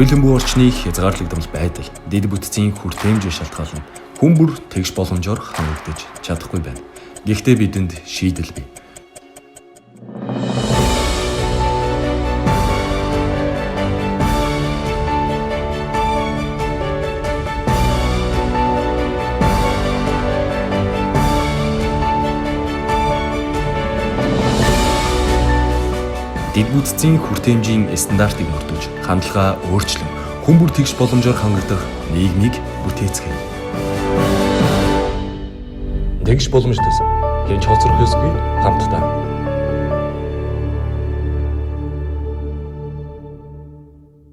Туйлын бүү орчныг хязгаарлагдмал байдал, дэд бүтцийн хүртээмжийн шалтгаална. Хүн бүр тэгш боломжоор хангагдаж чадахгүй байна. Гэхдээ бидэнд шийдэл бий. Дэд бүтцийн хүртээмжийн стандартыг мөрдөж, хандлагаа өөрчлөн, хүн бүр тэгш боломжоор хангагдах нийгмийг бүтээцгээе. Тэгш боломжтой. Хэн ч хоцрох ёсгүй хамтдаа.